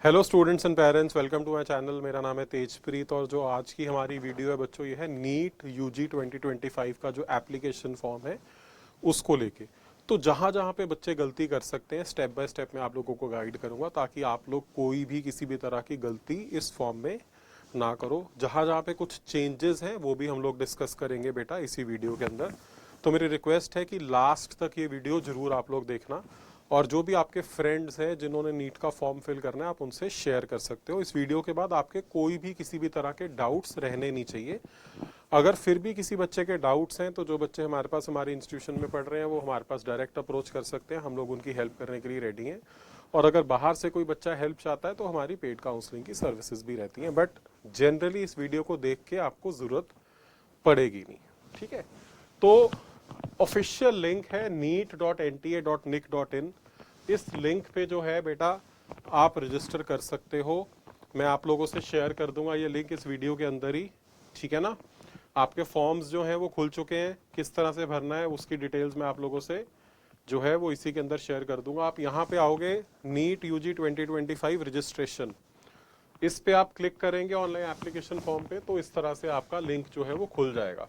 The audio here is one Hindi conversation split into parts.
Hello students and parents, welcome to my channel. मेरा नाम है तेजप्रीत और जो आज की हमारी वीडियो है बच्चों, ये है नीट यूजी 2025 का जो एप्लीकेशन फॉर्म है उसको लेके। तो जहां जहां पे बच्चे गलती कर सकते हैं स्टेप बाय स्टेप मैं आप लोगों को गाइड करूंगा ताकि आप लोग कोई भी किसी भी तरह की गलती इस फॉर्म में ना करो। जहां जहां पे कुछ चेंजेस हैं वो भी हम लोग डिस्कस करेंगे बेटा इसी वीडियो के अंदर। तो मेरी रिक्वेस्ट है कि लास्ट तक ये वीडियो जरूर आप लोग देखना और जो भी आपके फ्रेंड्स हैं जिन्होंने नीट का फॉर्म फिल करना है आप उनसे शेयर कर सकते हो। इस वीडियो के बाद आपके कोई भी किसी भी तरह के डाउट्स रहने नहीं चाहिए। अगर फिर भी किसी बच्चे के डाउट्स हैं तो जो बच्चे हमारे पास हमारे इंस्टीट्यूशन में पढ़ रहे हैं वो हमारे पास डायरेक्ट अप्रोच कर सकते हैं, हम लोग उनकी हेल्प करने के लिए रेडी हैं। और अगर बाहर से कोई बच्चा हेल्प चाहता है तो हमारी पेड काउंसलिंग की सर्विसेज भी रहती हैं, बट जनरली इस वीडियो को देख के आपको जरूरत पड़ेगी नहीं। ठीक है, तो ऑफिशियल लिंक है neet.nta.nic.in। इस लिंक पे जो है बेटा आप रजिस्टर कर सकते हो। मैं आप लोगों से शेयर कर दूंगा ये लिंक इस वीडियो के अंदर ही, ठीक है ना। आपके फॉर्म्स जो हैं वो खुल चुके हैं, किस तरह से भरना है उसकी डिटेल्स मैं आप लोगों से जो है वो इसी के अंदर शेयर कर दूंगा। आप यहाँ पे आओगे नीट यूजी 2025 रजिस्ट्रेशन, इस पे आप क्लिक करेंगे ऑनलाइन एप्लीकेशन फॉर्म पे, तो इस तरह से आपका लिंक जो है वो खुल जाएगा।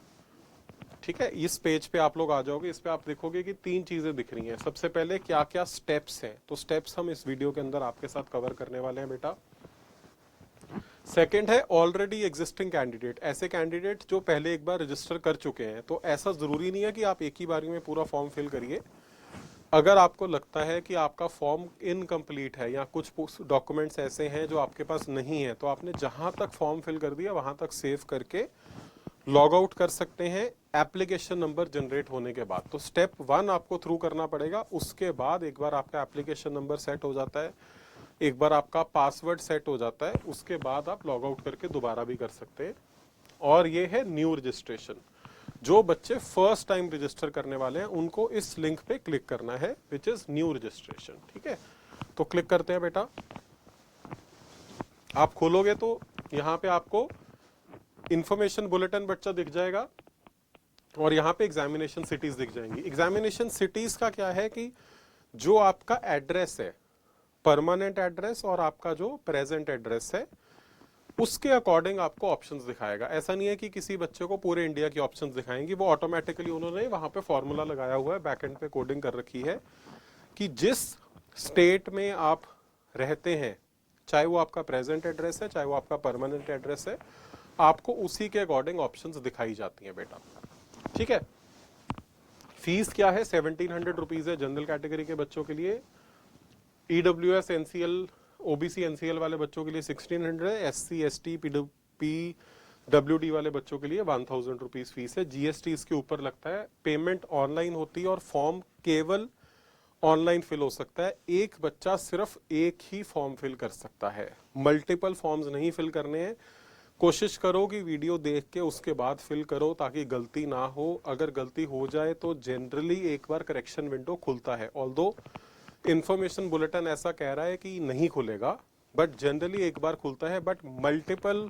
ठीक है, इस पेज पे आप लोग आ जाओगे, इस पे आप देखोगे कि तीन चीजें दिख रही हैं। सबसे पहले क्या क्या स्टेप्स हैं, तो स्टेप्स हम इस वीडियो के अंदर आपके साथ कवर करने वाले हैं बेटा। सेकंड है ऑलरेडी एग्जिस्टिंग कैंडिडेट, ऐसे कैंडिडेट जो पहले एक बार रजिस्टर कर चुके हैं। तो ऐसा जरूरी नहीं है कि आप एक ही बारी में पूरा फॉर्म फिल करिए। अगर आपको लगता है कि आपका फॉर्म इनकम्प्लीट है या कुछ डॉक्यूमेंट्स ऐसे हैं जो आपके पास नहीं है, तो आपने जहां तक फॉर्म फिल कर दिया वहां तक सेव करके लॉग आउट कर सकते हैं एप्लीकेशन नंबर जनरेट होने के बाद। तो स्टेप 1 आपको थ्रू करना पड़ेगा। उसके बाद एक बार आपका एप्लीकेशन नंबर सेट हो जाता है, एक बार आपका पासवर्ड सेट हो जाता है, उसके बाद आप लॉग आउट करके दोबारा भी कर सकते हैं। और ये है न्यू रजिस्ट्रेशन। जो बच्चे फर्स्ट टाइम रजिस्टर करने वाले हैं उनको इस लिंक पे क्लिक करना है, विच इज न्यू रजिस्ट्रेशन। ठीक है, तो क्लिक करते हैं बेटा। आप खोलोगे तो यहाँ पे आपको इंफॉर्मेशन बुलेटिन बच्चा दिख जाएगा और यहाँ पे एग्जामिनेशन सिटीज दिख जाएंगी। एग्जामिनेशन सिटीज का क्या है कि जो आपका एड्रेस है, परमानेंट एड्रेस और आपका जो प्रेजेंट एड्रेस है, उसके अकॉर्डिंग आपको ऑप्शंस दिखाएगा। ऐसा नहीं है कि किसी बच्चे को पूरे इंडिया की ऑप्शंस दिखाएंगी, वो ऑटोमेटिकली उन्होंने वहां पे फॉर्मूला लगाया हुआ है, बैकएंड पे कोडिंग कर रखी है कि जिस स्टेट में आप रहते हैं, चाहे वो आपका प्रेजेंट एड्रेस है चाहे वो आपका परमानेंट एड्रेस है, आपको उसी के अकॉर्डिंग ऑप्शंस दिखाई जाती हैं बेटा। ठीक है, फीस क्या है, 1700 रुपीज है जनरल कैटेगरी के बच्चों के लिए। ईडब्ल्यूएस एनसीएल ओबीसी एनसीएल वाले बच्चों के लिए 1600 है। एससी एसटी पीडब्ल्यूडी वाले बच्चों के लिए 1000 रुपीज फीस है। जीएसटी इसके ऊपर लगता है। पेमेंट ऑनलाइन होती है और फॉर्म केवल ऑनलाइन फिल हो सकता है। एक बच्चा सिर्फ एक ही फॉर्म फिल कर सकता है, मल्टीपल फॉर्म्स नहीं फिल करने हैं। कोशिश करो कि वीडियो देख के उसके बाद फिल करो ताकि गलती ना हो। अगर गलती हो जाए तो जनरली एक बार करेक्शन विंडो खुलता है, ऑल्दो इंफॉर्मेशन बुलेटिन ऐसा कह रहा है कि नहीं खुलेगा, बट जनरली एक बार खुलता है। बट मल्टीपल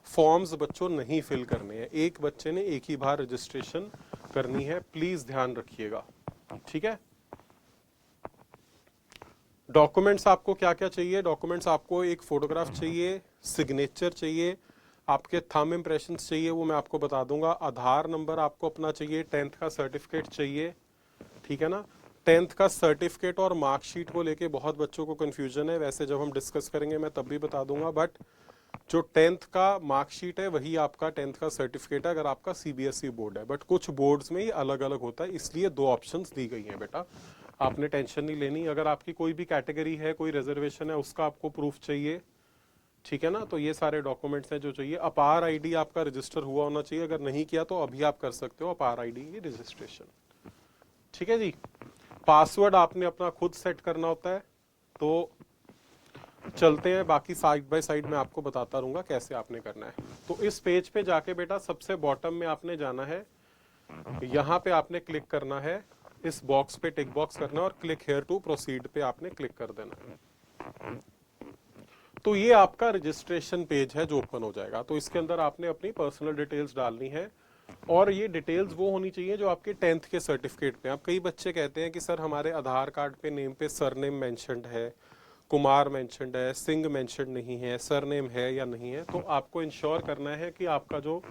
फॉर्म्स बच्चों नहीं फिल करने हैं, एक बच्चे ने एक ही बार रजिस्ट्रेशन करनी है, प्लीज ध्यान रखिएगा। ठीक है, डॉक्यूमेंट्स आपको क्या क्या चाहिए। डॉक्यूमेंट्स आपको एक फोटोग्राफ चाहिए, सिग्नेचर चाहिए, आपके थंब इम्प्रेशन चाहिए, वो मैं आपको बता दूंगा। आधार नंबर आपको अपना चाहिए, 10th का सर्टिफिकेट चाहिए, ठीक है ना। 10th का सर्टिफिकेट और मार्कशीट को लेके बहुत बच्चों को कंफ्यूजन है, वैसे जब हम डिस्कस करेंगे मैं तब भी बता दूंगा, बट जो 10th का मार्कशीट है वही आपका 10th का सर्टिफिकेट है अगर आपका सीबीएसई बोर्ड है। बट कुछ बोर्ड्स में ये अलग अलग होता है, इसलिए दो ऑप्शंस दी गई हैं बेटा, आपने टेंशन नहीं लेनी। अगर आपकी कोई भी कैटेगरी है, कोई रिजर्वेशन है, उसका आपको प्रूफ चाहिए, ठीक है ना। तो ये सारे डॉक्यूमेंट्स हैं जो चाहिए। अपार आईडी आपका रजिस्टर हुआ होना चाहिए, अगर नहीं किया तो अभी आप कर सकते हो अपार आईडी की रजिस्ट्रेशन। ठीक है जी, पासवर्ड आपने अपना खुद सेट करना होता है। तो चलते हैं, बाकी साइड बाय साइड में आपको बताता रहूंगा कैसे आपने करना है। तो इस पेज पे जाके बेटा सबसे बॉटम में आपने जाना है, यहां पे आपने क्लिक करना है, इस बॉक्स पे टिक बॉक्स करना है और क्लिक हेयर टू प्रोसीड पे आपने क्लिक कर देना है। तो ये आपका रजिस्ट्रेशन पेज है जो ओपन हो जाएगा। तो इसके अंदर आपने अपनी पर्सनल डिटेल्स डालनी है और ये डिटेल्स वो होनी चाहिए जो आपके 10th के सर्टिफिकेट पे। अब कई बच्चे कहते हैं कि सर हमारे आधार कार्ड पे नेम पे सरनेम मेंशन्ड है, कुमार मेंशन्ड है, सिंह मेंशन्ड नहीं है, सरनेम है या नहीं है, तो आपको इंश्योर करना है कि आपका जो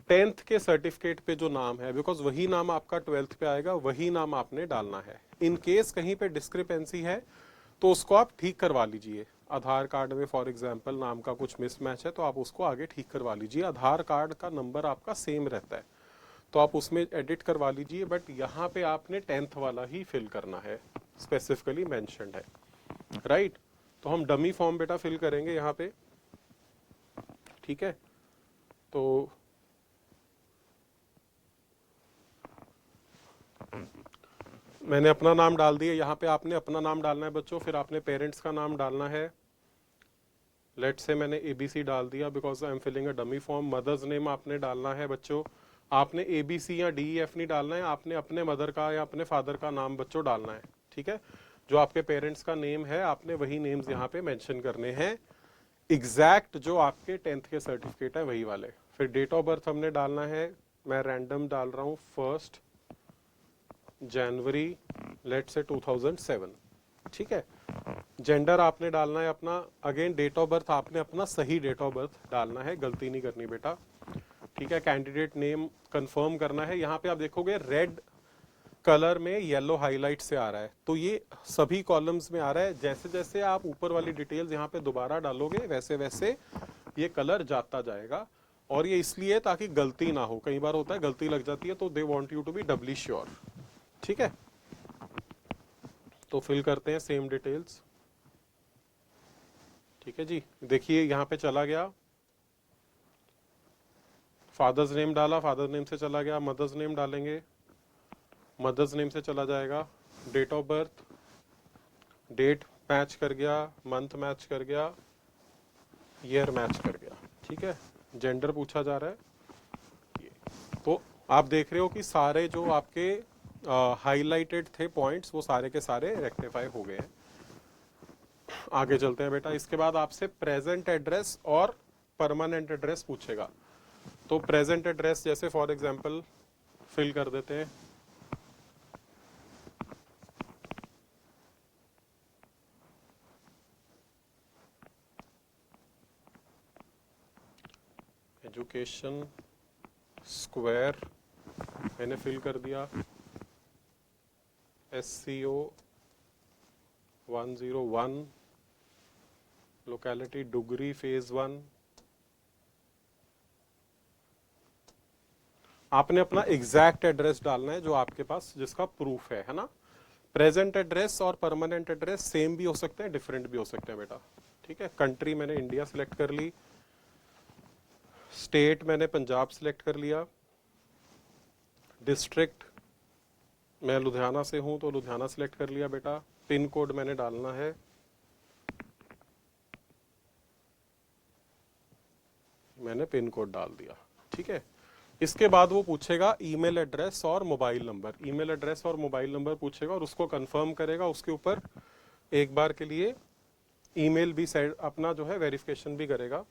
10th के सर्टिफिकेट पे जो नाम है, बिकॉज वही नाम आपका 12th पे आएगा, वही नाम आपने डालना है। इन केस कहीं पे डिस्क्रिपेंसी है तो उसको आप ठीक करवा लीजिए। आधार कार्ड में फॉर एग्जांपल नाम का कुछ मिसमैच है तो आप उसको आगे ठीक करवा लीजिए। आधार कार्ड का नंबर आपका सेम रहता है तो आप उसमें एडिट करवा लीजिए, बट यहाँ पे आपने 10th वाला ही फिल करना है, स्पेसिफिकली मेंशन्ड है, राइट। तो हम डमी फॉर्म बेटा फिल करेंगे यहाँ पे, ठीक है। तो मैंने अपना नाम डाल दिया, यहाँ पे आपने अपना नाम डालना है बच्चों, फिर आपने पेरेंट्स का नाम डालना है। लेट से मैंने ABC डाल दिया because I am filling a dummy form. Mother's name आपने डालना है बच्चों, आपने ABC या DEF नहीं डालना है, आपने अपने मदर का या अपने फादर का नाम बच्चों डालना है, ठीक है। जो आपके पेरेंट्स का नेम है आपने वही नेम्स यहाँ पे मेंशन करने हैं, एग्जैक्ट जो आपके 10th के सर्टिफिकेट है वही वाले। फिर डेट ऑफ बर्थ हमने डालना है, मैं रैंडम डाल रहा हूँ 1 जनवरी लेट से 2007, ठीक है। जेंडर आपने डालना है अपना, अगेन डेट ऑफ बर्थ आपने अपना सही डेट ऑफ बर्थ डालना है, गलती नहीं करनी बेटा, ठीक है। कैंडिडेट नेम कंफर्म करना है। यहाँ पे आप देखोगे रेड कलर में येलो हाईलाइट से आ रहा है, तो ये सभी कॉलम्स में आ रहा है। जैसे जैसे आप ऊपर वाली डिटेल्स यहाँ पे दोबारा डालोगे वैसे वैसे ये कलर जाता जाएगा, और ये इसलिए ताकि गलती ना हो। कई बार होता है गलती लग जाती है, तो they want you to be doubly sure, ठीक है। तो फिल करते हैं सेम डिटेल्स, ठीक है जी। देखिए यहाँ पे चला गया, फादर्स नेम डाला, फादर नेम से चला गया, मदर्स नेम डालेंगे, मदर्स नेम से चला जाएगा, date of birth, date match कर गया, मंथ मैच कर गया, ईयर मैच कर गया, ठीक है। जेंडर पूछा जा रहा है, तो आप देख रहे हो कि सारे जो आपके हाईलाइटेड थे पॉइंट्स वो सारे के सारे रेक्टिफाई हो गए हैं। आगे चलते हैं बेटा। इसके बाद आपसे प्रेजेंट एड्रेस और परमानेंट एड्रेस पूछेगा, तो प्रेजेंट एड्रेस जैसे फॉर एग्जांपल फिल कर देते हैं, एजुकेशन स्क्वायर मैंने फिल कर दिया, SCO 101, लोकेलिटी डुगरी फेज 1। आपने अपना एग्जैक्ट एड्रेस डालना है जो आपके पास जिसका प्रूफ है ना। प्रेजेंट एड्रेस और परमानेंट एड्रेस सेम भी हो सकते हैं, डिफरेंट भी हो सकते हैं बेटा, ठीक है। कंट्री मैंने इंडिया सिलेक्ट कर ली, स्टेट मैंने पंजाब सिलेक्ट कर लिया, डिस्ट्रिक्ट मैं लुधियाना से हूं तो लुधियाना सिलेक्ट कर लिया बेटा। पिन कोड मैंने डालना है, मैंने पिन कोड डाल दिया, ठीक है। इसके बाद वो पूछेगा ईमेल एड्रेस और मोबाइल नंबर, ईमेल एड्रेस और मोबाइल नंबर पूछेगा और उसको कंफर्म करेगा। उसके ऊपर एक बार के लिए ईमेल भी अपना जो है वेरिफिकेशन भी करेगा।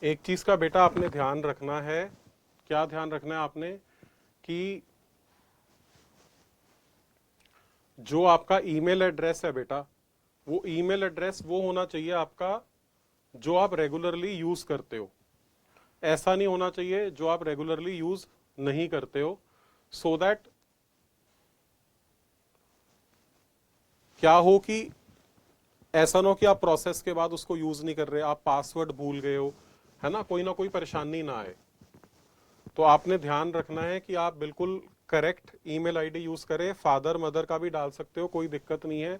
एक चीज का बेटा आपने ध्यान रखना है, क्या ध्यान रखना है आपने, कि जो आपका ईमेल एड्रेस है बेटा, वो ईमेल एड्रेस वो होना चाहिए आपका जो आप रेगुलरली यूज करते हो। ऐसा नहीं होना चाहिए जो आप रेगुलरली यूज नहीं करते हो, सो दैट क्या हो कि ऐसा ना हो कि आप प्रोसेस के बाद उसको यूज नहीं कर रहे, आप पासवर्ड भूल गए हो, है ना कोई परेशानी ना आए। तो आपने ध्यान रखना है कि आप बिल्कुल करेक्ट ईमेल आईडी यूज करें। फादर मदर का भी डाल सकते हो, कोई दिक्कत नहीं है,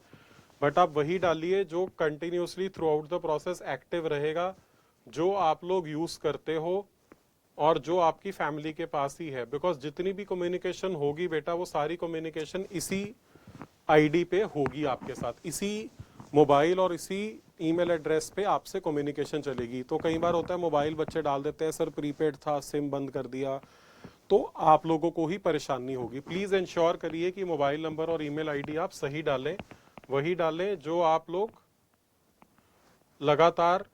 बट आप वही डालिए जो continuously through out the process active रहेगा, जो आप लोग यूज करते हो और जो आपकी फैमिली के पास ही है। बिकॉज जितनी भी कम्युनिकेशन होगी बेटा वो सारी कम्युनिकेशन इसी आईडी पे होगी आपके साथ, इसी मोबाइल और इसी ईमेल एड्रेस पे आपसे कम्युनिकेशन चलेगी। तो कई बार होता है मोबाइल बच्चे डाल देते हैं सर प्रीपेड था, सिम बंद कर दिया, तो आप लोगों को ही परेशानी होगी। प्लीज इंश्योर करिए कि मोबाइल नंबर और ईमेल आईडी आप सही डालें, वही डालें जो आप लोग लगातार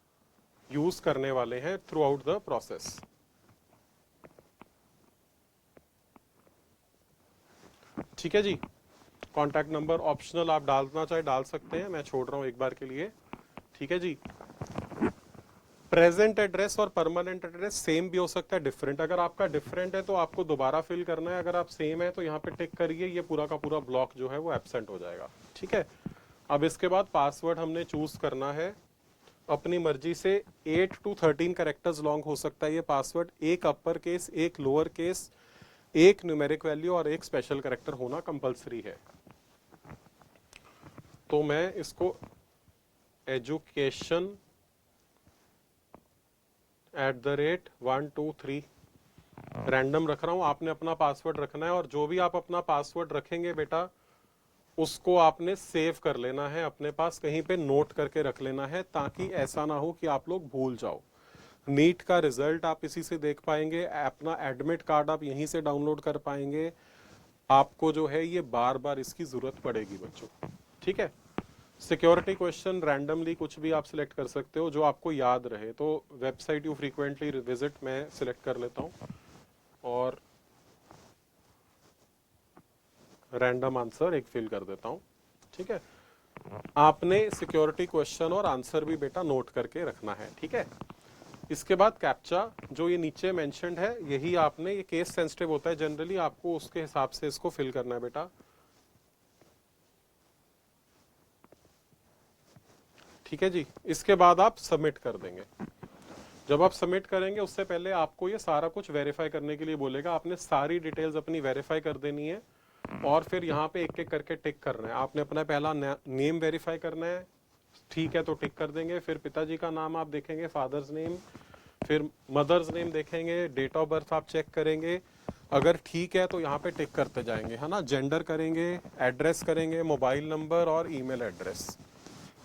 यूज करने वाले हैं थ्रू आउट द प्रोसेस। ठीक है जी। कॉन्टैक्ट नंबर ऑप्शनल, आप डालना चाहे डाल सकते हैं, मैं छोड़ रहा हूं एक बार के लिए। ठीक है जी। प्रेजेंट एड्रेस और परमानेंट एड्रेस सेम भी हो सकता है, डिफरेंट। अगर आपका डिफरेंट है तो आपको दोबारा फिल करना है, अगर आप सेम है तो यहाँ पे टिक करिए, ये पूरा का पूरा ब्लॉक जो है वो एब्सेंट हो जाएगा। ठीक है। अब इसके बाद पासवर्ड हमने चूज करना है अपनी मर्जी से। 8 to 13 कैरेक्टर्स लॉन्ग हो सकता है ये पासवर्ड। एक अपर केस, एक लोअर केस, एक न्यूमेरिक वैल्यू और एक स्पेशल कैरेक्टर होना कंपलसरी है। तो मैं इसको एजुकेशन @123 रैंडम रख रहा हूं। आपने अपना पासवर्ड रखना है और जो भी आप अपना पासवर्ड रखेंगे बेटा उसको आपने सेव कर लेना है अपने पास, कहीं पे नोट करके रख लेना है, ताकि ऐसा ना हो कि आप लोग भूल जाओ। नीट का रिजल्ट आप इसी से देख पाएंगे, अपना एडमिट कार्ड आप यहीं से डाउनलोड कर पाएंगे। आपको जो है ये बार बार इसकी जरूरत पड़ेगी बच्चों। ठीक है। सिक्योरिटी क्वेश्चन रैंडमली कुछ भी आप सिलेक्ट कर सकते हो जो आपको याद रहे। तो वेबसाइट यू फ्रीक्वेंटली विजिट मैं सिलेक्ट कर लेता हूं और रैंडम आंसर एक फिल कर देता हूं। ठीक है। आपने सिक्योरिटी क्वेश्चन और आंसर भी बेटा नोट करके रखना है। ठीक है। इसके बाद कैप्चा जो ये नीचे मेंशन्ड है, यही आपने, ये केस सेंसिटिव होता है जनरली, आपको उसके हिसाब से इसको फिल करना है बेटा। ठीक है जी। इसके बाद आप सबमिट कर देंगे। जब आप सबमिट करेंगे उससे पहले आपको ये सारा कुछ वेरीफाई करने के लिए बोलेगा। आपने सारी डिटेल्स अपनी वेरीफाई कर देनी है और फिर यहाँ पे एक एक करके टिक करना है। आपने अपना पहला नेम वेरीफाई करना है, ठीक है तो टिक कर देंगे। फिर पिताजी का नाम आप देखेंगे, फादर्स नेम, फिर मदर्स नेम देखेंगे, डेट ऑफ बर्थ आप चेक करेंगे, अगर ठीक है तो यहाँ पे टिक करते जाएंगे, है ना। जेंडर करेंगे, एड्रेस करेंगे, मोबाइल नंबर और ईमेल एड्रेस,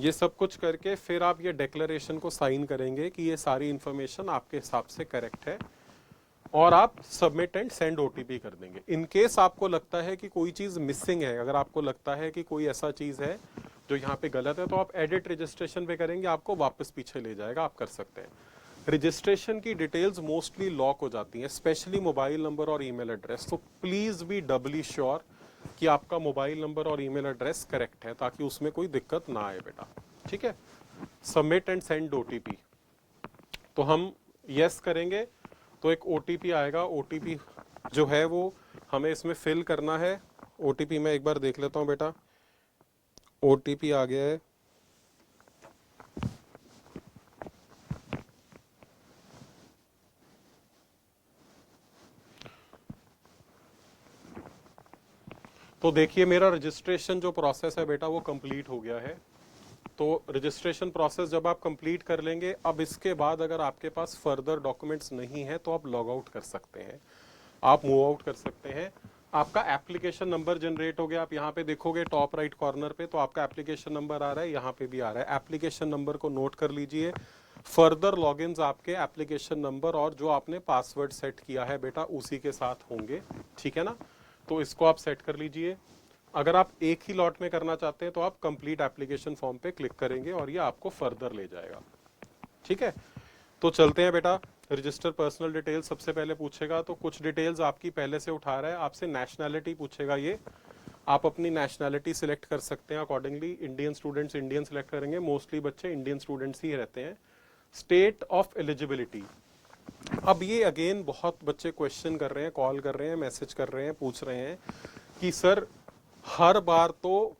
ये सब कुछ करके फिर आप ये डिक्लेरेशन को साइन करेंगे कि ये सारी इंफॉर्मेशन आपके हिसाब से करेक्ट है और आप सबमिट एंड सेंड ओटीपी कर देंगे। इन केस आपको लगता है कि कोई चीज मिसिंग है, अगर आपको लगता है कि कोई ऐसा चीज है जो यहाँ पे गलत है, तो आप एडिट रजिस्ट्रेशन पे करेंगे, आपको वापस पीछे ले जाएगा, आप कर सकते हैं। रजिस्ट्रेशन की डिटेल्स मोस्टली लॉक हो जाती हैं, स्पेशली मोबाइल नंबर और ईमेल एड्रेस। तो प्लीज बी डबली श्योर कि आपका मोबाइल नंबर और ईमेल एड्रेस करेक्ट है, ताकि उसमें कोई दिक्कत ना आए बेटा। ठीक है। सबमिट एंड सेंड ओटीपी, तो हम यस करेंगे तो एक ओटीपी आएगा। ओटीपी जो है वो हमें इसमें फिल करना है। ओटीपी मैं एक बार देख लेता हूं बेटा। ओटीपी आ गया है। तो देखिए मेरा रजिस्ट्रेशन जो प्रोसेस है बेटा वो कंप्लीट हो गया है। तो रजिस्ट्रेशन प्रोसेस जब आप कंप्लीट कर लेंगे, अब इसके बाद अगर आपके पास फर्दर डॉक्यूमेंट्स नहीं है तो आप लॉग आउट कर सकते हैं, आप मूव आउट कर सकते हैं। आपका एप्लीकेशन नंबर जनरेट हो गया। आप यहाँ पे देखोगे टॉप राइट कॉर्नर पे, तो आपका एप्लीकेशन नंबर आ रहा है, यहाँ पे भी आ रहा है। एप्लीकेशन नंबर को नोट कर लीजिए। फर्दर लॉगिन्स आपके एप्लीकेशन नंबर और जो आपने पासवर्ड सेट किया है बेटा उसी के साथ होंगे। ठीक है ना। तो इसको आप सेट कर लीजिए। अगर आप एक ही लॉट में करना चाहते हैं तो आप कंप्लीट एप्लीकेशन फॉर्म पे क्लिक करेंगे और ये आपको फर्दर ले जाएगा। ठीक है। तो चलते हैं बेटा। रजिस्टर पर्सनल डिटेल्स सबसे पहले पूछेगा, तो कुछ डिटेल्स आपकी पहले से उठा रहा है। आपसे नेशनैलिटी पूछेगा, ये आप अपनी नेशनैलिटी सिलेक्ट कर सकते हैं accordingly. Indian students Indian select करेंगे, मोस्टली बच्चे इंडियन स्टूडेंट्स ही रहते हैं। स्टेट ऑफ एलिजिबिलिटी, अब ये अगेन बहुत बच्चे क्वेश्चन कर रहे हैं, कॉल कर रहे हैं, मैसेज कर रहे हैं, पूछ रहे हैं कि सर हर बार तो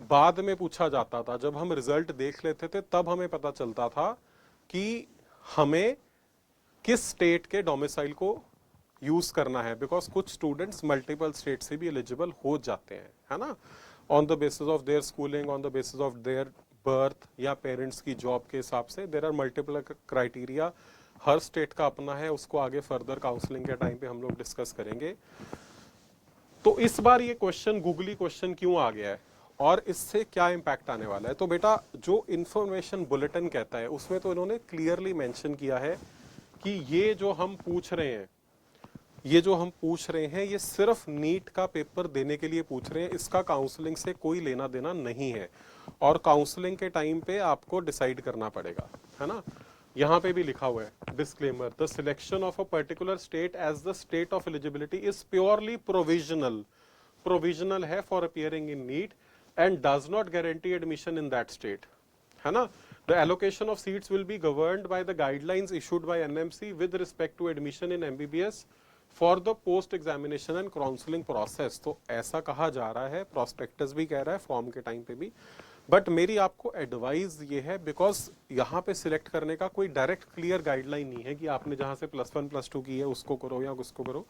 बाद में पूछा जाता था, जब हम रिजल्ट देख लेते थे तब हमें पता चलता था कि हमें किस स्टेट के डोमिसाइल को यूज करना है, बिकॉज कुछ स्टूडेंट्स मल्टीपल स्टेट से भी एलिजिबल हो जाते हैं, है ना, on the basis of their schooling, on the basis of their birth या पेरेंट्स की जॉब के हिसाब से। देयर आर मल्टीपल क्राइटेरिया, हर स्टेट का अपना है, उसको आगे फर्दर काउंसलिंग के टाइम पे हम लोग डिस्कस करेंगे। तो इस बार ये क्वेश्चन गूगली क्वेश्चन क्यों आ गया है, और इससे क्या इम्पैक्ट आने वाला है। तो बेटा जो इंफॉर्मेशन बुलेटिन कहता है उसमें तो इन्होंने क्लियरली मेंशन किया है कि ये जो हम पूछ रहे हैं ये सिर्फ नीट का पेपर देने के लिए पूछ रहे हैं, इसका काउंसलिंग से कोई लेना देना नहीं है और काउंसलिंग के टाइम पे आपको डिसाइड करना पड़ेगा, है ना। यहां पे भी लिखा हुआ है disclaimer, the selection of a particular state as the state of eligibility is purely provisional है for appearing in NEET and does not guarantee admission in that state, है ना। The allocation of seats will be governed by the guidelines issued by NMC with respect to admission in MBBS for the post examination and counseling process। तो ऐसा कहा जा रहा है, प्रोस्पेक्टस भी कह रहा है, फॉर्म के टाइम पे भी। बट मेरी आपको एडवाइस ये है, बिकॉज यहाँ पे सिलेक्ट करने का कोई डायरेक्ट क्लियर गाइडलाइन नहीं है कि आपने जहाँ से +1 +2 की है उसको करो या उसको करो।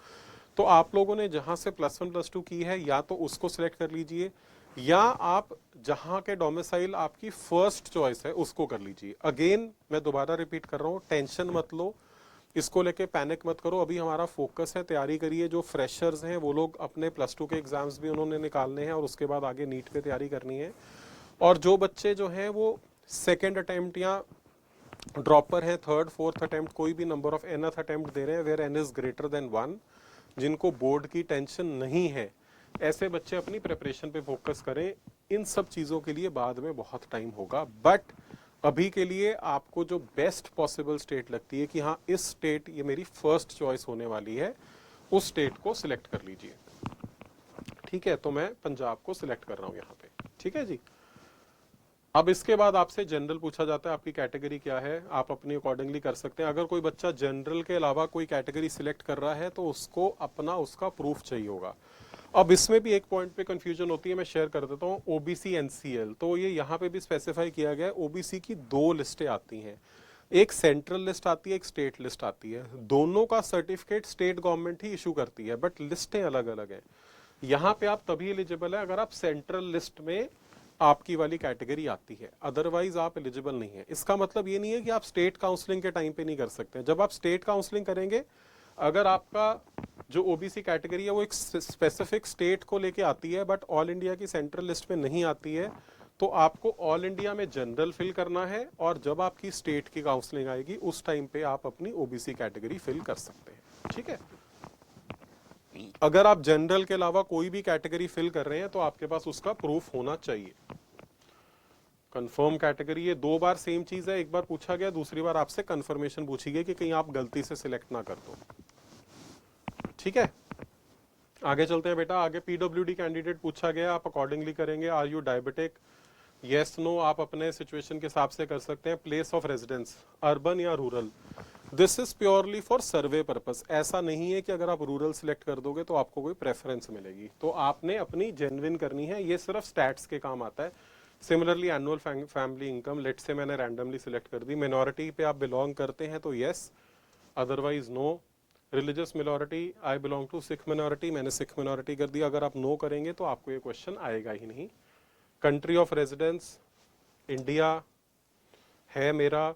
तो आप लोगों ने जहाँ से +1 +2 की है या तो उसको सिलेक्ट कर लीजिए, या आप जहां के डोमिसाइल आपकी फर्स्ट चॉइस है उसको कर लीजिए। अगेन मैं दोबारा रिपीट कर रहा हूं, टेंशन मत लो, इसको लेके पैनिक मत करो। अभी हमारा फोकस है, तैयारी करिए। जो फ्रेशर्स हैं वो लोग अपने +2 के एग्जाम्स भी उन्होंने निकालने हैं और उसके बाद आगे नीट पे तैयारी करनी है। और जो बच्चे जो हैं वो सेकेंड अटेम्प्ट या ड्रॉपर हैं, थर्ड फोर्थ अटेम्प्ट, कोई भी नंबर ऑफ nth अटेम्प्ट दे रहे हैं where n is greater than 1, जिनको बोर्ड की टेंशन नहीं है, ऐसे बच्चे अपनी प्रिपरेशन पे फोकस करें। इन सब चीजों के लिए बाद में बहुत टाइम होगा, बट अभी के लिए आपको जो बेस्ट पॉसिबल स्टेट लगती है कि हाँ इस स्टेट ये मेरी फर्स्ट चॉइस होने वाली है, उस स्टेट को सिलेक्ट कर लीजिए। ठीक है, तो मैं पंजाब को सिलेक्ट कर रहा हूं यहाँ पे। ठीक है जी। अब इसके बाद आपसे जनरल पूछा जाता है, आपकी कैटेगरी क्या है, आप अपनी अकॉर्डिंगली कर सकते हैं। अगर कोई बच्चा जनरल के अलावा कोई कैटेगरी सिलेक्ट कर रहा है तो उसको अपना उसका प्रूफ चाहिए होगा। अब इसमें भी एक पॉइंट पे कंफ्यूजन होती है, मैं शेयर कर देता हूँ। ओबीसी एनसीएल, तो ये यहाँ पे भी स्पेसिफाई किया गया है। ओबीसी की 2 लिस्टें आती हैं, एक सेंट्रल लिस्ट आती है, एक स्टेट लिस्ट आती है। दोनों का सर्टिफिकेट स्टेट गवर्नमेंट ही इशू करती है, बट लिस्टें अलग अलग हैं। यहाँ पे आप तभी एलिजिबल है अगर आप सेंट्रल लिस्ट में आपकी वाली कैटेगरी आती है, अदरवाइज आप एलिजिबल नहीं है। इसका मतलब ये नहीं है कि आप स्टेट काउंसलिंग के टाइम पे नहीं कर सकते। जब आप स्टेट काउंसलिंग करेंगे, अगर आपका जो ओबीसी कैटेगरी है वो एक स्पेसिफिक स्टेट को लेके आती है बट ऑल इंडिया की सेंट्रल लिस्ट में नहीं आती है, तो आपको ऑल इंडिया में जनरल फिल करना है और जब आपकी स्टेट की काउंसलिंग आएगी उस टाइम पे आप अपनी ओबीसी कैटेगरी फिल कर सकते हैं। ठीक है, अगर आप जनरल के अलावा कोई भी कैटेगरी फिल कर रहे हैं तो आपके पास उसका प्रूफ होना चाहिए। कंफर्म कैटेगरी, ये 2 बार सेम चीज है, एक बार पूछा गया, दूसरी बार आपसे कंफर्मेशन पूछी गई कि कहीं आप गलती से सिलेक्ट ना कर दो। ठीक है, आगे चलते हैं बेटा। आगे पीडब्ल्यूडी कैंडिडेट पूछा गया, आप अकॉर्डिंगली करेंगे। Are you diabetic, yes no आप अपने सिचुएशन के हिसाब से कर सकते हैं। प्लेस ऑफ रेजिडेंस अर्बन या rural, this is purely for survey purpose. ऐसा नहीं है कि अगर आप रूरल सिलेक्ट कर दोगे तो आपको कोई प्रेफरेंस मिलेगी, तो आपने अपनी जेन्युइन करनी है, ये सिर्फ स्टैट्स के काम आता है। Similarly annual family income, let say मैंने रैंडमली सिलेक्ट कर दी। मिनॉरिटी पे आप बिलोंग करते हैं तो yes, otherwise no. Religious minority, I belong to Sikh minority, मैंने सिख मिनॉरिटी कर दिया। अगर आप नो करेंगे तो आपको ये क्वेश्चन आएगा ही नहीं। कंट्री ऑफ रेजिडेंस इंडिया है मेरा।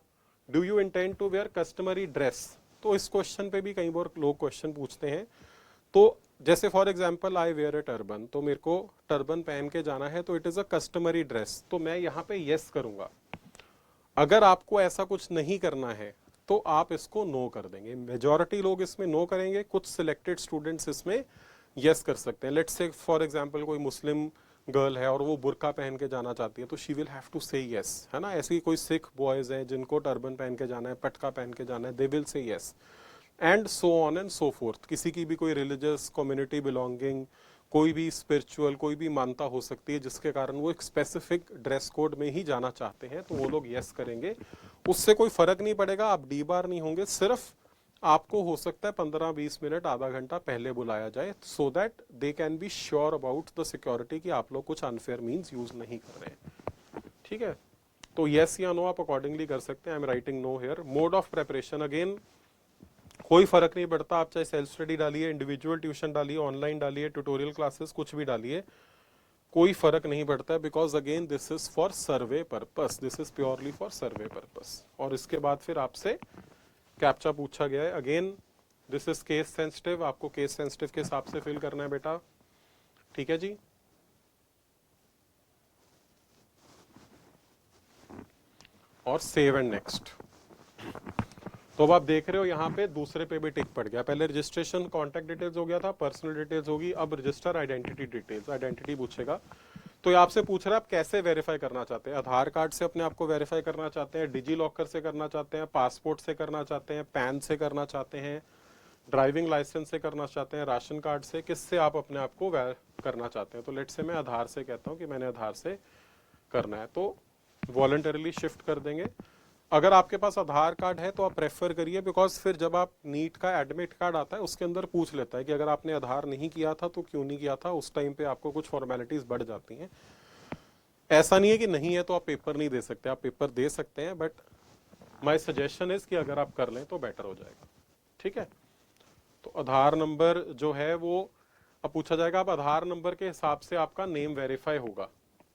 Do you intend to wear customary dress, तो इस क्वेश्चन पे भी कई बार लोग क्वेश्चन पूछते हैं। तो जैसे for example I wear a turban, तो मेरे को टर्बन पहन के जाना है, तो it is a customary dress, तो मैं यहाँ पे यस करूंगा। अगर आपको ऐसा कुछ नहीं करना है तो आप इसको नो कर देंगे। मेजॉरिटी लोग इसमें नो करेंगे, कुछ सिलेक्टेड स्टूडेंट्स इसमें यस कर सकते हैं। लेट्स से फॉर एग्जांपल कोई मुस्लिम गर्ल है और वो बुर्का पहन के जाना चाहती है, तो शी विल हैव टू से यस, है ना। ऐसे कोई सिख बॉयज हैं जिनको टर्बन पहन के जाना है, पटका पहन के जाना है, they will say yes, and so on and so fourth. किसी की भी कोई रिलीजियस कम्युनिटी बिलोंगिंग, कोई भी स्पिरिचुअल, कोई भी मानता हो सकती है जिसके कारण वो एक स्पेसिफिक ड्रेस कोड में ही जाना चाहते हैं, तो वो लोग यस करेंगे। उससे कोई फर्क नहीं पड़ेगा, आप डी बार नहीं होंगे। सिर्फ आपको हो सकता है 15-20 मिनट, आधा घंटा पहले बुलाया जाए, so that they can be sure about the security कि आप लोग कुछ अनफेयर मीन्स यूज नहीं कर रहे हैं। ठीक है, तो यस या नो आप अकॉर्डिंगली कर सकते हैं। I am writing no here. Mode of preparation, again कोई फर्क नहीं पड़ता, आप चाहे सेल्फ स्टडी डालिए, इंडिविजुअल ट्यूशन डालिए, ऑनलाइन डालिए, ट्यूटोरियल क्लासेस कुछ भी डालिए, कोई फर्क नहीं पड़ता है, because again this is for survey purpose, this is purely for survey purpose. और इसके बाद फिर आपसे कैप्चा पूछा गया है। Again this is case sensitive, आपको केस सेंसिटिव के हिसाब से फिल करना है बेटा। ठीक है जी। और सेव एंड नेक्स्ट। तो अब आप देख रहे हो यहाँ पे दूसरे पे भी टिक पड़ गया। पहले रजिस्ट्रेशन कॉन्टैक्ट डिटेल्स हो गया था, पर्सनल डिटेल्स होगी, अब रजिस्टर आइडेंटिटी डिटेल्स, आइडेंटिटी पूछेगा। तो ये आपसे पूछ रहा है आप कैसे वेरीफाई करना चाहते हैं। आधार कार्ड से अपने आप को वेरीफाई करना चाहते हैं, डिजी लॉकर से करना चाहते हैं, पासपोर्ट से करना चाहते हैं, पैन से करना चाहते हैं, ड्राइविंग लाइसेंस से करना चाहते हैं, राशन कार्ड से, किससे आप अपने आप को करना चाहते हैं। तो लेट से मैं आधार से कहता हूँ कि मैंने आधार से करना है, तो वॉलंटरली शिफ्ट कर देंगे। अगर आपके पास आधार कार्ड है तो आप प्रेफर करिए, बिकॉज फिर जब आप नीट का एडमिट कार्ड आता है उसके अंदर पूछ लेता है कि अगर आपने आधार नहीं किया था तो क्यों नहीं किया था। उस टाइम पे आपको कुछ फॉर्मेलिटीज बढ़ जाती हैं। ऐसा नहीं है कि नहीं है तो आप पेपर नहीं दे सकते, आप पेपर दे सकते हैं, बट माय सजेशन इज कि अगर आप कर लें तो बेटर हो जाएगा। ठीक है, तो आधार नंबर जो है वो अब पूछा जाएगा। अब आधार नंबर के हिसाब से आपका नेम वेरीफाई होगा,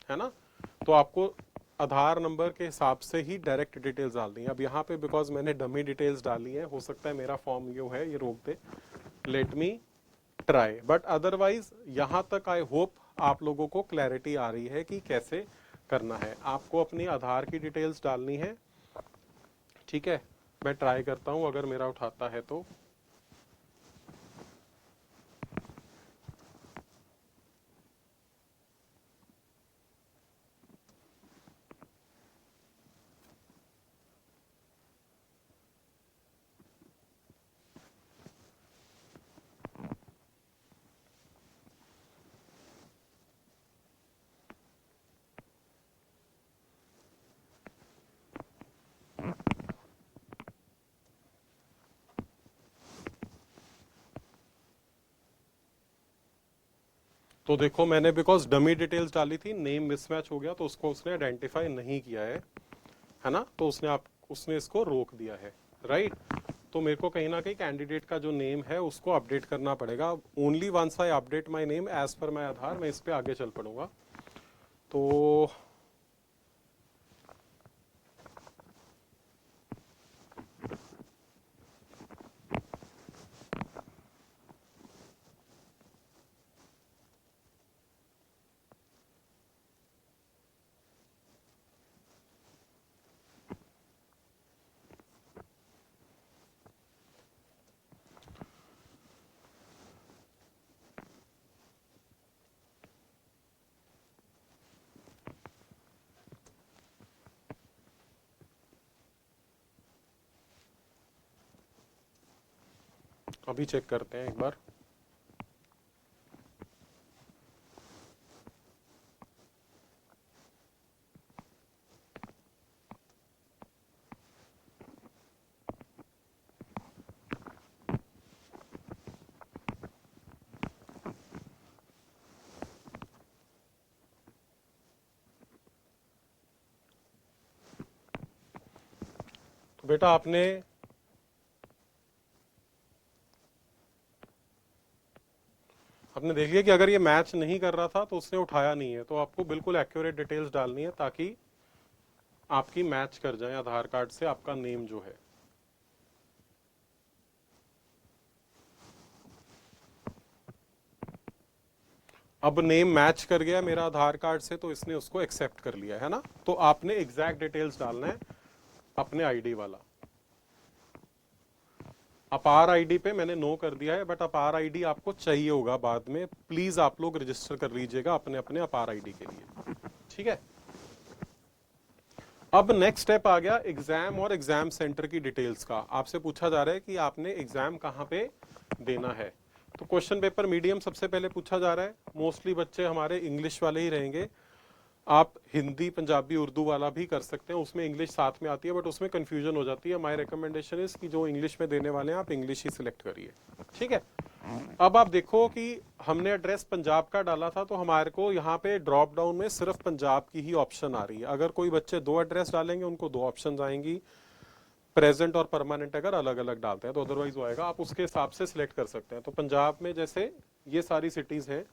है ना। तो आपको आधार नंबर के हिसाब से ही डायरेक्ट डिटेल्स डालनी है। अब यहाँ पे बिकॉज मैंने डमी डिटेल्स डाली है, हो सकता है मेरा फॉर्म जो है ये रोक दे, let me try. But otherwise यहाँ तक आई होप आप लोगों को क्लैरिटी आ रही है कि कैसे करना है। आपको अपनी आधार की डिटेल्स डालनी है, ठीक है। मैं ट्राई करता हूँ अगर मेरा उठाता है तो। तो देखो मैंने बिकॉज डमी डिटेल्स डाली थी, नेम मिसमैच हो गया तो उसको उसने आइडेंटिफाई नहीं किया है ना। तो उसने इसको रोक दिया है, राइट। तो मेरे को कहीं ना कहीं कैंडिडेट का जो नेम है उसको अपडेट करना पड़ेगा। Only once I update my name as per my Aadhaar, मैं इस पे आगे चल पड़ूंगा। तो अभी चेक करते हैं एक बार। तो बेटा आपने देख लिया कि अगर ये मैच नहीं कर रहा था तो उसने उठाया नहीं है, तो आपको बिल्कुल एक्यूरेट डिटेल्स डालनी है ताकि आपकी मैच कर जाए आधार कार्ड से आपका नेम जो है। अब नेम मैच कर गया मेरा आधार कार्ड से, तो इसने उसको एक्सेप्ट कर लिया है ना। तो आपने एग्जैक्ट डिटेल्स डालना है अपने आईडी वाला। अपार आईडी पे मैंने नो कर दिया है, बट अपार आईडी आपको चाहिए होगा बाद में। प्लीज आप लोग रजिस्टर कर लीजिएगा अपने अपने अपार आईडी के लिए, ठीक है। अब नेक्स्ट स्टेप आ गया एग्जाम और एग्जाम सेंटर की डिटेल्स का। आपसे पूछा जा रहा है कि आपने एग्जाम कहाँ पे देना है। तो क्वेश्चन पेपर मीडियम सबसे पहले पूछा जा रहा है। मोस्टली बच्चे हमारे इंग्लिश वाले ही रहेंगे। आप हिंदी पंजाबी उर्दू वाला भी कर सकते हैं, उसमें इंग्लिश साथ में आती है बट उसमें कंफ्यूजन हो जाती है। माय रिकमेंडेशन इज कि जो इंग्लिश में देने वाले हैं आप इंग्लिश ही सिलेक्ट करिए, ठीक है। अब आप देखो कि हमने एड्रेस पंजाब का डाला था, तो हमारे को यहाँ पे ड्रॉप डाउन में सिर्फ पंजाब की ही ऑप्शन आ रही है। अगर कोई बच्चे दो एड्रेस डालेंगे उनको दो ऑप्शन आएंगी, प्रेजेंट और परमानेंट अगर अलग अलग डालते हैं तो अदरवाइज वो आएगा। आप उसके हिसाब से सिलेक्ट कर सकते हैं। तो पंजाब में जैसे ये सारी सिटीज हैं,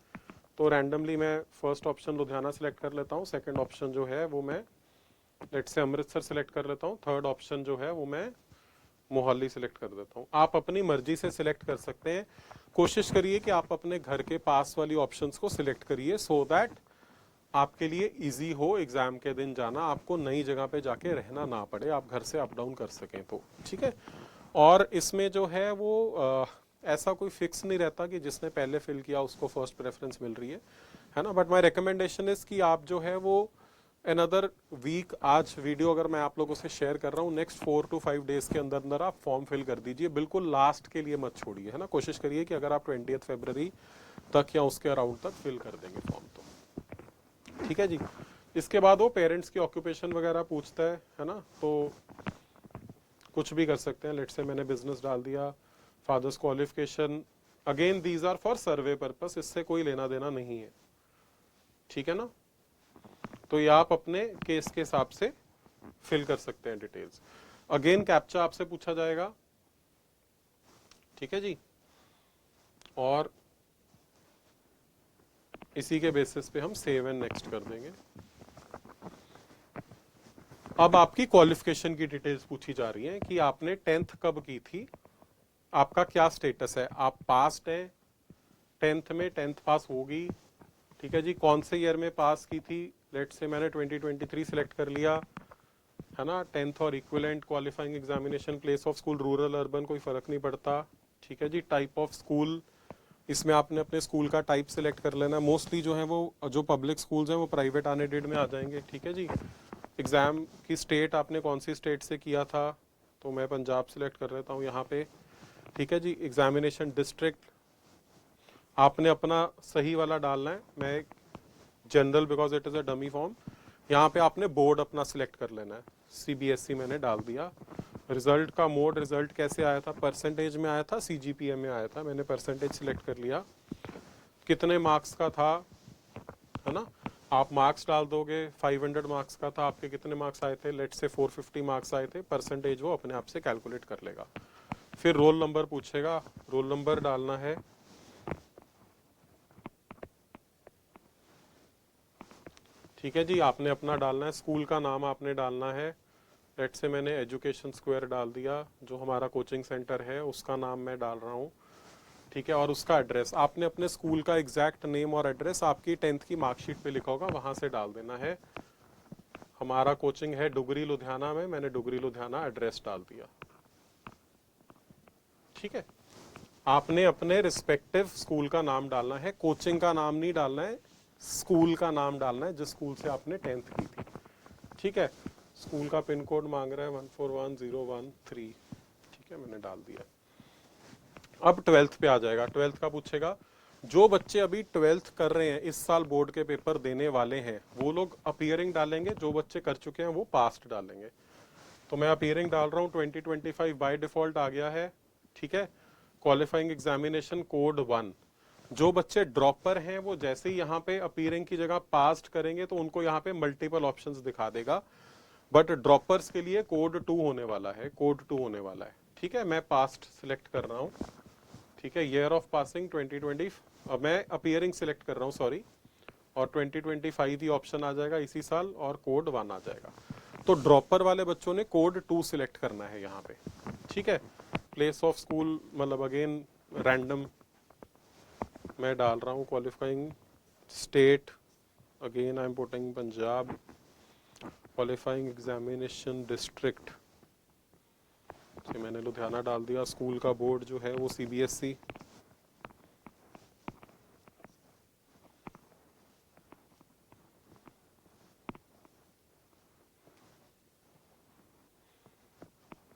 तो रैंडमली मैं फर्स्ट ऑप्शन लुधियाना सिलेक्ट कर लेता हूँ, सेकंड ऑप्शन जो है वो मैं लेट से अमृतसर सिलेक्ट कर लेता हूँ, थर्ड ऑप्शन जो है वो मैं मोहाली सिलेक्ट कर देता हूँ। आप अपनी मर्जी से सिलेक्ट कर सकते हैं। कोशिश करिए कि आप अपने घर के पास वाली ऑप्शंस को सिलेक्ट करिए, सो दैट आपके लिए इजी हो एग्जाम के दिन जाना, आपको नई जगह पे जाके रहना ना पड़े, आप घर से अप डाउन कर सकें तो ठीक है। और इसमें जो है वो ऐसा कोई फिक्स नहीं रहता कि जिसने पहले फिल किया उसको फर्स्ट प्रेफरेंस मिल रही है ना। बट माय रिकमेंडेशन इज कि आप जो है वो अनदर वीक, आज वीडियो अगर मैं आप लोगों से शेयर कर रहा हूँ, नेक्स्ट 4 to 5 डेज के अंदर अंदर आप फॉर्म फिल कर दीजिए, बिल्कुल लास्ट के लिए मत छोड़िए, है ना। कोशिश करिए कि अगर आप 20 फरवरी तक या उसके अराउंड तक फिल कर देंगे फॉर्म तो ठीक है जी। इसके बाद वो पेरेंट्स की ऑक्यूपेशन वगैरह पूछता है ना, तो कुछ भी कर सकते हैं। लेट्स से मैंने बिजनेस डाल दिया, father's qualification, again these are for survey purpose, इससे कोई लेना देना नहीं है, ठीक है ना। तो ये आप अपने केस के हिसाब से फिल कर सकते हैं डिटेल्स। अगेन कैप्चा आपसे पूछा जाएगा, ठीक है जी, और इसी के बेसिस पे हम सेव एंड नेक्स्ट कर देंगे। अब आपकी क्वालिफिकेशन की डिटेल्स पूछी जा रही हैं कि आपने 10th कब की थी, आपका क्या स्टेटस है, आप पास्ड हैं 10th में, 10th पास होगी, ठीक है जी, कौन से ईयर में पास की थी। लेट्स से मैंने 2023 सिलेक्ट कर लिया, है ना। 10th और equivalent qualifying examination, place of school rural urban कोई फर्क नहीं पड़ता, ठीक है जी। टाइप ऑफ स्कूल, इसमें आपने अपने स्कूल का टाइप सिलेक्ट कर लेना। मोस्टली जो है वो जो पब्लिक स्कूल्स हैं वो प्राइवेट अनएडेड में आ जाएंगे, ठीक है जी। एग्जाम की स्टेट आपने कौन सी स्टेट से किया था, तो मैं पंजाब सिलेक्ट कर लेता हूँ यहाँ पे, ठीक है जी। एग्जामिनेशन डिस्ट्रिक्ट आपने अपना सही वाला डालना है, मैं general because it is a dummy form, यहाँ पे आपने बोर्ड अपना सिलेक्ट कर लेना है, सीबीएसई मैंने डाल दिया। रिजल्ट का मोड, रिजल्ट कैसे आया था, परसेंटेज में आया था, सीजीपीए में आया था, मैंने परसेंटेज सिलेक्ट कर लिया। कितने मार्क्स का था, है ना, आप मार्क्स डाल दोगे, 500 मार्क्स का था, आपके कितने मार्क्स आए थे, लेट्स से 450 मार्क्स आए थे, परसेंटेज वो अपने आप से कैलकुलेट कर लेगा। फिर रोल नंबर पूछेगा, रोल नंबर डालना है, ठीक है जी, आपने अपना डालना है। स्कूल का नाम आपने डालना है, लेट्स से मैंने एजुकेशन स्क्वायर डाल दिया, जो हमारा कोचिंग सेंटर है उसका नाम मैं डाल रहा हूँ, ठीक है। और उसका एड्रेस आपने अपने स्कूल का एग्जैक्ट नेम और एड्रेस आपकी 10th की मार्कशीट पे लिखा होगा वहां से डाल देना है। हमारा कोचिंग है डुगरी लुधियाना में, मैंने डुगरी लुधियाना एड्रेस डाल दिया, ठीक है। आपने अपने रिस्पेक्टिव स्कूल का नाम डालना है, कोचिंग का नाम नहीं डालना है, स्कूल का नाम डालना है जिस स्कूल से आपने 10th की थी, ठीक है। स्कूल का पिन कोड मांग रहा है 141013, ठीक है, मैंने डाल दिया। अब 12th पे आ जाएगा, 12th का पूछेगा। जो बच्चे अभी 12th कर रहे हैं, इस साल बोर्ड के पेपर देने वाले हैं, वो लोग अपीयरिंग डालेंगे, जो बच्चे कर चुके हैं वो पास्ट डालेंगे। तो मैं अपीयरिंग डाल रहा हूँ 2025 बाय डिफॉल्ट आ गया है, ठीक है। क्वालिफाइंग एग्जामिनेशन कोड 1, जो बच्चे ड्रॉपर हैं वो जैसे ही यहाँ पे अपीयरिंग की जगह पास्ट करेंगे तो उनको यहाँ पे मल्टीपल ऑप्शंस दिखा देगा, बट ड्रॉपर्स के लिए कोड 2 होने वाला है, कोड 2 होने वाला है, ठीक है। मैं पास्ट सिलेक्ट कर रहा हूँ, ठीक है। ईयर ऑफ पासिंग 2020, अब मैं अपीयरिंग सिलेक्ट कर रहा हूँ, सॉरी, और 2025 ही ऑप्शन आ जाएगा इसी साल, और कोड 1 आ जाएगा। तो ड्रॉपर वाले बच्चों ने कोड 2 सिलेक्ट करना है यहाँ पे, ठीक है। प्लेस ऑफ स्कूल मतलब अगेन रैंडम मैं डाल रहा हूँ, qualifying state again I am putting Punjab, qualifying examination district से मैंने लुधियाना डाल दिया, स्कूल का बोर्ड जो है वो सीबीएसई,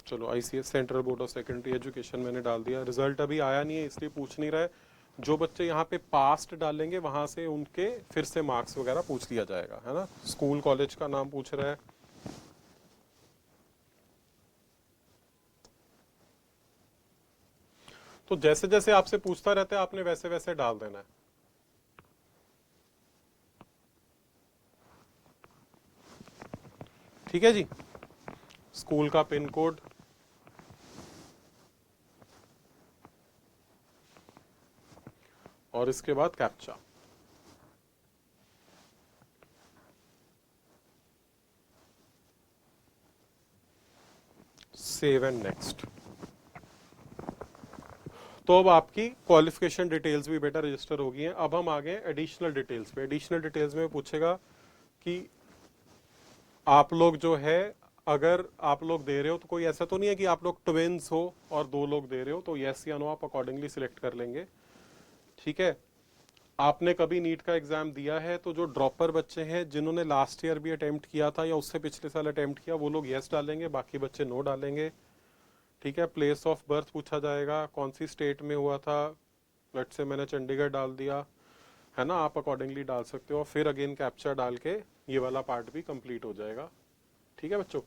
चलो ICS central board of secondary education मैंने डाल दिया। रिजल्ट अभी आया नहीं है इसलिए पूछ नहीं रहा है, जो बच्चे यहाँ पे पास्ट डालेंगे वहां से उनके फिर से मार्क्स वगैरह पूछ लिया जाएगा, है ना। स्कूल कॉलेज का नाम पूछ रहा है, तो जैसे जैसे आपसे पूछता रहता है आपने वैसे वैसे डाल देना है, ठीक है जी। स्कूल का पिन कोड, और इसके बाद कैप्चा, सेव एंड नेक्स्ट। तो अब आपकी क्वालिफिकेशन डिटेल्स भी बेटा रजिस्टर हो गई हैं। अब हम आ गए एडिशनल डिटेल्स पे। एडिशनल डिटेल्स में पूछेगा कि आप लोग जो है, अगर आप लोग दे रहे हो तो कोई ऐसा तो नहीं है कि आप लोग ट्विंस हो और 2 लोग दे रहे हो, तो यस या नो आप अकॉर्डिंगली सिलेक्ट कर लेंगे। ठीक है, आपने कभी नीट का एग्जाम दिया है तो जो ड्रॉपर बच्चे हैं जिन्होंने लास्ट ईयर भी अटेम्प्ट किया था या उससे पिछले साल अटेम्प्ट किया, वो लोग यस डालेंगे, बाकी बच्चे नो डालेंगे। ठीक है, प्लेस ऑफ बर्थ पूछा जाएगा, कौन सी स्टेट में हुआ था। लेट्स से मैंने चंडीगढ़ डाल दिया है ना, आप अकॉर्डिंगली डाल सकते हो। फिर अगेन कैप्चा डाल के ये वाला पार्ट भी कंप्लीट हो जाएगा। ठीक है बच्चों,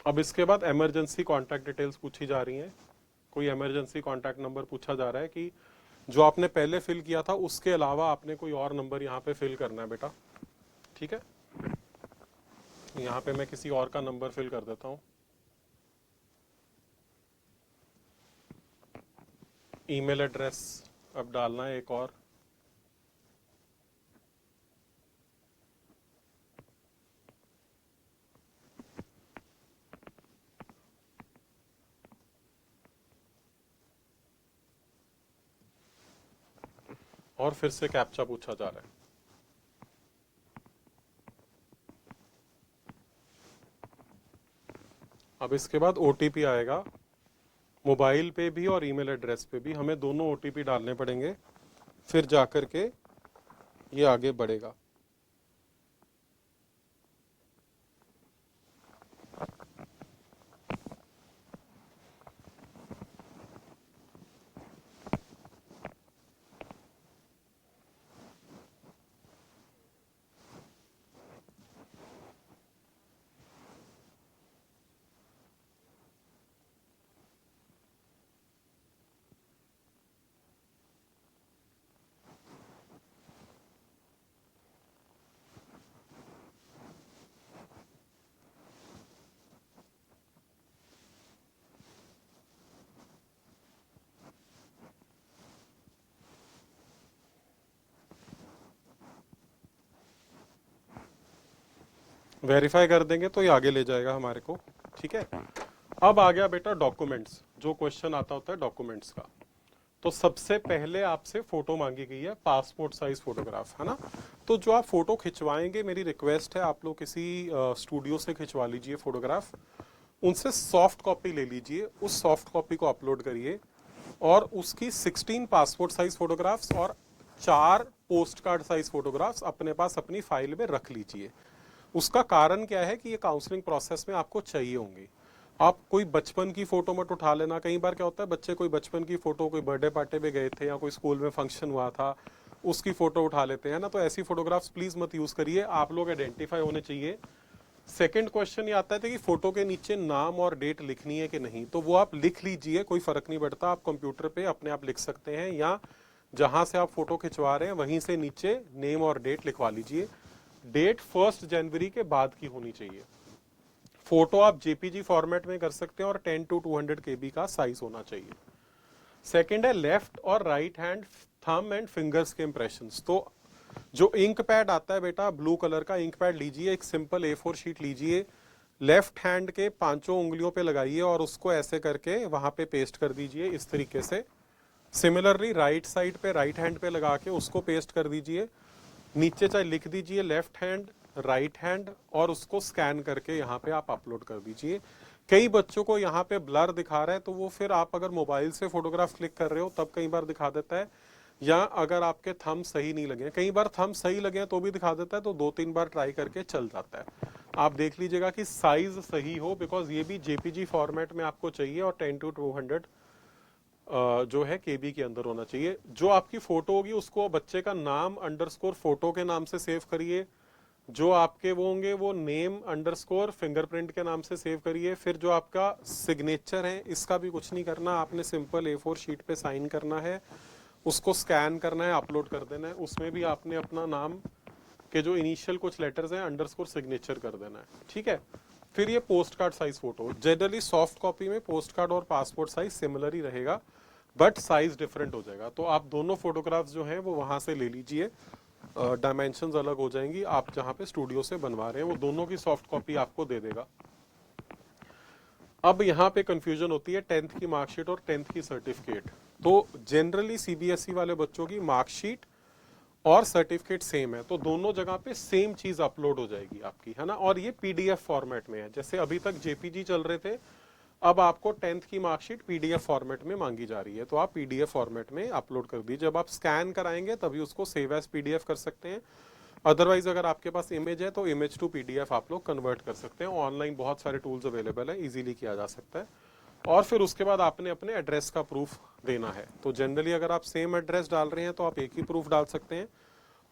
अब इसके बाद इमरजेंसी कॉन्टैक्ट डिटेल्स पूछी जा रही हैं। कोई इमरजेंसी कॉन्टैक्ट नंबर पूछा जा रहा है कि जो आपने पहले फिल किया था उसके अलावा आपने कोई और नंबर यहाँ पे फिल करना है बेटा। ठीक है, यहाँ पे मैं किसी और का नंबर फिल कर देता हूँ। ईमेल एड्रेस अब डालना है एक और। और फिर से कैप्चा पूछा जा रहा है। अब इसके बाद ओटीपी आएगा, मोबाइल पे भी और ईमेल एड्रेस पे भी हमें दोनों ओटीपी डालने पड़ेंगे, फिर जाकर के ये आगे बढ़ेगा। वेरीफाई कर देंगे तो ये आगे ले जाएगा हमारे को। ठीक है, अब आ गया बेटा डॉक्यूमेंट्स। जो क्वेश्चन आता होता है डॉक्यूमेंट्स का, तो सबसे पहले आपसे फोटो मांगी गई है, पासपोर्ट साइज फोटोग्राफ, है ना। तो जो आप फोटो खिंचवाएंगे, मेरी रिक्वेस्ट है आप लोग किसी स्टूडियो से खिंचवा लीजिए फोटोग्राफ, उनसे सॉफ्ट कॉपी ले लीजिए, उस सॉफ्ट कॉपी को अपलोड करिए और उसकी 16 पासपोर्ट साइज फोटोग्राफ्स और 4 पोस्ट कार्ड साइज फोटोग्राफ्स अपने पास अपनी फाइल में रख लीजिए। उसका कारण क्या है कि ये काउंसलिंग प्रोसेस में आपको चाहिए होंगे। आप कोई बचपन की फोटो मत उठा लेना। कई बार क्या होता है, बच्चे कोई बचपन की फोटो, कोई बर्थडे पार्टी में गए थे या कोई स्कूल में फंक्शन हुआ था उसकी फोटो उठा लेते हैं ना, तो ऐसी फोटोग्राफ्स प्लीज मत यूज करिए, आप लोग आइडेंटिफाई होने चाहिए। सेकंड क्वेश्चन ये आता है कि फोटो के नीचे नाम और डेट लिखनी है कि नहीं, तो वो आप लिख लीजिए, कोई फर्क नहीं पड़ता, आप कंप्यूटर पे अपने आप लिख सकते हैं या जहां से आप फोटो खिंचवा रहे हैं वहीं से नीचे नेम और डेट लिखवा लीजिए। डेट 1 जनवरी के बाद की होनी चाहिए। फोटो आप जेपीजी फॉर्मेट में कर सकते हैं और 10 to 200 KB का साइज होना चाहिए। सेकंड है लेफ्ट और right hand thumb and fingers के इंप्रेशंस। तो जो इंक पैड आता है बेटा, ब्लू कलर का इंक पैड लीजिए, एक सिंपल A4 शीट लीजिए, लेफ्ट हैंड के 5 उंगलियों पे लगाइए और उसको ऐसे करके वहां पे पेस्ट कर दीजिए इस तरीके से। सिमिलरली राइट साइड पे, राइट हैंड पे लगा के उसको पेस्ट कर दीजिए। नीचे चाहे लिख दीजिए लेफ्ट हैंड, राइट हैंड और उसको स्कैन करके यहाँ पे आप अपलोड कर दीजिए। कई बच्चों को यहाँ पे ब्लर दिखा रहा है, तो वो फिर आप अगर मोबाइल से फोटोग्राफ क्लिक कर रहे हो तब कई बार दिखा देता है, या अगर आपके थंब सही नहीं लगे, कई बार थंब सही लगे तो भी दिखा देता है, तो 2-3 बार ट्राई करके चल जाता है। आप देख लीजिएगा कि साइज सही हो, बिकॉज ये भी जेपीजी फॉर्मेट में आपको चाहिए और 10 to 200 जो है केबी के अंदर होना चाहिए। जो आपकी फोटो होगी उसको बच्चे का नाम अंडरस्कोर फोटो के नाम से सेव करिए, जो आपके वो होंगे वो नेम अंडरस्कोर फिंगरप्रिंट के नाम से सेव करिए। फिर जो आपका सिग्नेचर है इसका भी कुछ नहीं करना, आपने सिंपल A4 शीट पे साइन करना है, उसको स्कैन करना है, अपलोड कर देना है। उसमें भी आपने अपना नाम के जो इनिशियल कुछ लेटर्स हैं अंडरस्कोर सिग्नेचर कर देना है। ठीक है, फिर ये post card size photo, generally soft copy में पोस्ट कार्ड और पासपोर्ट साइज सिमिलर ही रहेगा, बट साइज डिफरेंट हो जाएगा। तो आप दोनों फोटोग्राफ्स जो हैं वो वहां से ले लीजिए, डायमेंशंस अलग हो जाएंगी, आप जहां पे स्टूडियो से बनवा रहे हैं वो दोनों की सॉफ्ट कॉपी आपको दे देगा। अब यहाँ पे कंफ्यूजन होती है 10th की मार्कशीट और 10th की सर्टिफिकेट। तो जनरली सीबीएसई वाले बच्चों की मार्कशीट और सर्टिफिकेट सेम है, तो दोनों जगह पे सेम चीज अपलोड हो जाएगी आपकी, है ना। और ये पीडीएफ फॉर्मेट में है, जैसे अभी तक जेपीजी चल रहे थे, अब आपको 10th की मार्कशीट पीडीएफ फॉर्मेट में मांगी जा रही है, तो आप पीडीएफ फॉर्मेट में अपलोड कर दीजिए। जब आप स्कैन कराएंगे तभी उसको सेव एज पीडीएफ कर सकते हैं, अदरवाइज अगर आपके पास इमेज है तो इमेज टू पीडीएफ आप लोग कन्वर्ट कर सकते हैं। ऑनलाइन बहुत सारे टूल्स अवेलेबल है, इजीली किया जा सकता है। और फिर उसके बाद आपने अपने एड्रेस का प्रूफ देना है। तो जनरली अगर आप सेम एड्रेस डाल रहे हैं तो आप एक ही प्रूफ डाल सकते हैं,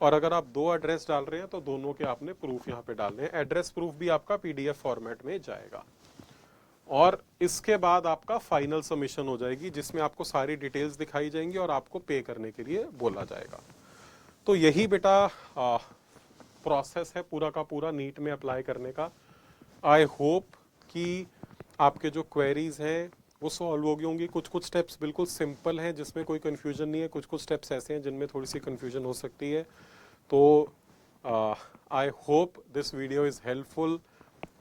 और अगर आप दो एड्रेस डाल रहे हैं तो दोनों के आपने प्रूफ यहाँ पे डालने हैं। एड्रेस प्रूफ भी आपका पीडीएफ फॉर्मेट में जाएगा, और इसके बाद आपका फाइनल सबमिशन हो जाएगी, जिसमें आपको सारी डिटेल्स दिखाई जाएंगी और आपको पे करने के लिए बोला जाएगा। तो यही बेटा प्रोसेस है पूरा का पूरा नीट में अप्लाई करने का। आई होप कि आपके जो क्वेरीज हैं वो सॉल्व हो गई होंगी। कुछ कुछ स्टेप्स बिल्कुल सिंपल हैं जिसमें कोई कंफ्यूजन नहीं है, कुछ कुछ स्टेप्स ऐसे हैं जिनमें थोड़ी सी कंफ्यूजन हो सकती है। तो I hope this video is helpful.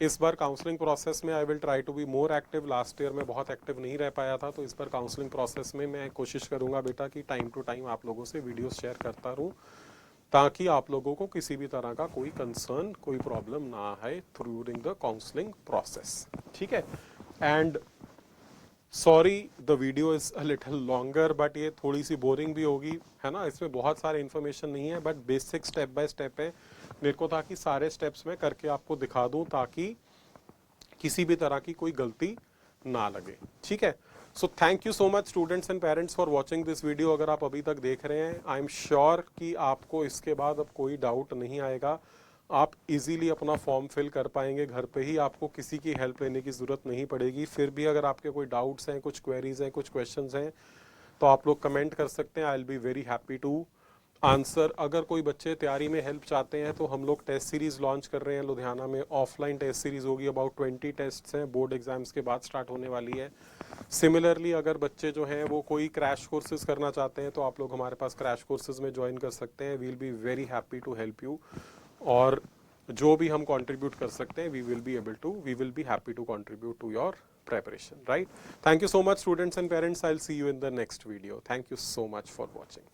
इस बार काउंसलिंग प्रोसेस में I will try to be more active. Last year में बहुत एक्टिव नहीं रह पाया था, तो इस बार काउंसलिंग प्रोसेस में मैं कोशिश करूंगा बेटा कि टाइम टू टाइम आप लोगों से वीडियोस शेयर करता रहूं, ताकि आप लोगों को किसी भी तरह का कोई कंसर्न, कोई प्रॉब्लम ना आए ड्यूरिंग द काउंसलिंग प्रोसेस, ठीक है। And sorry the video is a little longer, but ये थोड़ी सी बोरिंग भी होगी, है ना। इसमें बहुत सारे इन्फॉर्मेशन नहीं है, but basic step by step है। मेरे को था कि सारे स्टेप्स में करके आपको दिखा दूं ताकि किसी भी तरह की कोई गलती ना लगे, ठीक है। So thank you so much students and parents for watching this video. अगर आप अभी तक देख रहे हैं, आई एम श्योर कि आपको इसके बाद अब कोई डाउट नहीं आएगा। आप इजीली अपना फॉर्म फिल कर पाएंगे घर पे ही, आपको किसी की हेल्प लेने की ज़रूरत नहीं पड़ेगी। फिर भी अगर आपके कोई डाउट्स हैं, कुछ क्वेरीज हैं, कुछ क्वेश्चंस हैं, तो आप लोग कमेंट कर सकते हैं। I will be very happy to answer. अगर कोई बच्चे तैयारी में हेल्प चाहते हैं तो हम लोग टेस्ट सीरीज लॉन्च कर रहे हैं लुधियाना में। ऑफलाइन टेस्ट सीरीज होगी, अबाउट 20 टेस्ट्स हैं, बोर्ड एग्जाम्स के बाद स्टार्ट होने वाली है। सिमिलरली अगर बच्चे जो हैं वो कोई क्रैश कोर्सेज करना चाहते हैं तो आप लोग हमारे पास क्रैश कोर्सेज में ज्वाइन कर सकते हैं। We will be very happy to help you, और जो भी हम कंट्रीब्यूट कर सकते हैं we will be happy to contribute to your preparation, right? Thank you so much students and parents. I'll see you in the next video. Thank you so much for watching.